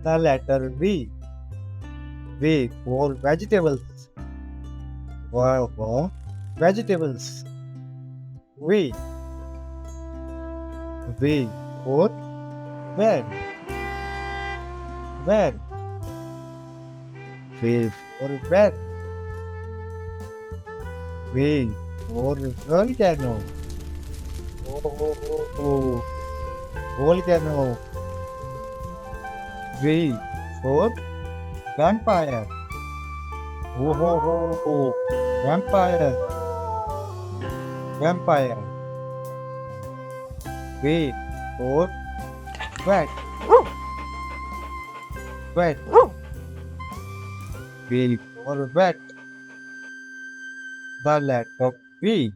The letter V. V for vegetables. Wow, wow. Vegetables. V. V for van. Van. V for van. V for volcano. Oh, oh, oh, oh. Volcano. V for vampire. Oh, oh, oh, oh. Vampire. Vampire. V for vat. Vat. V for vat. The letter V.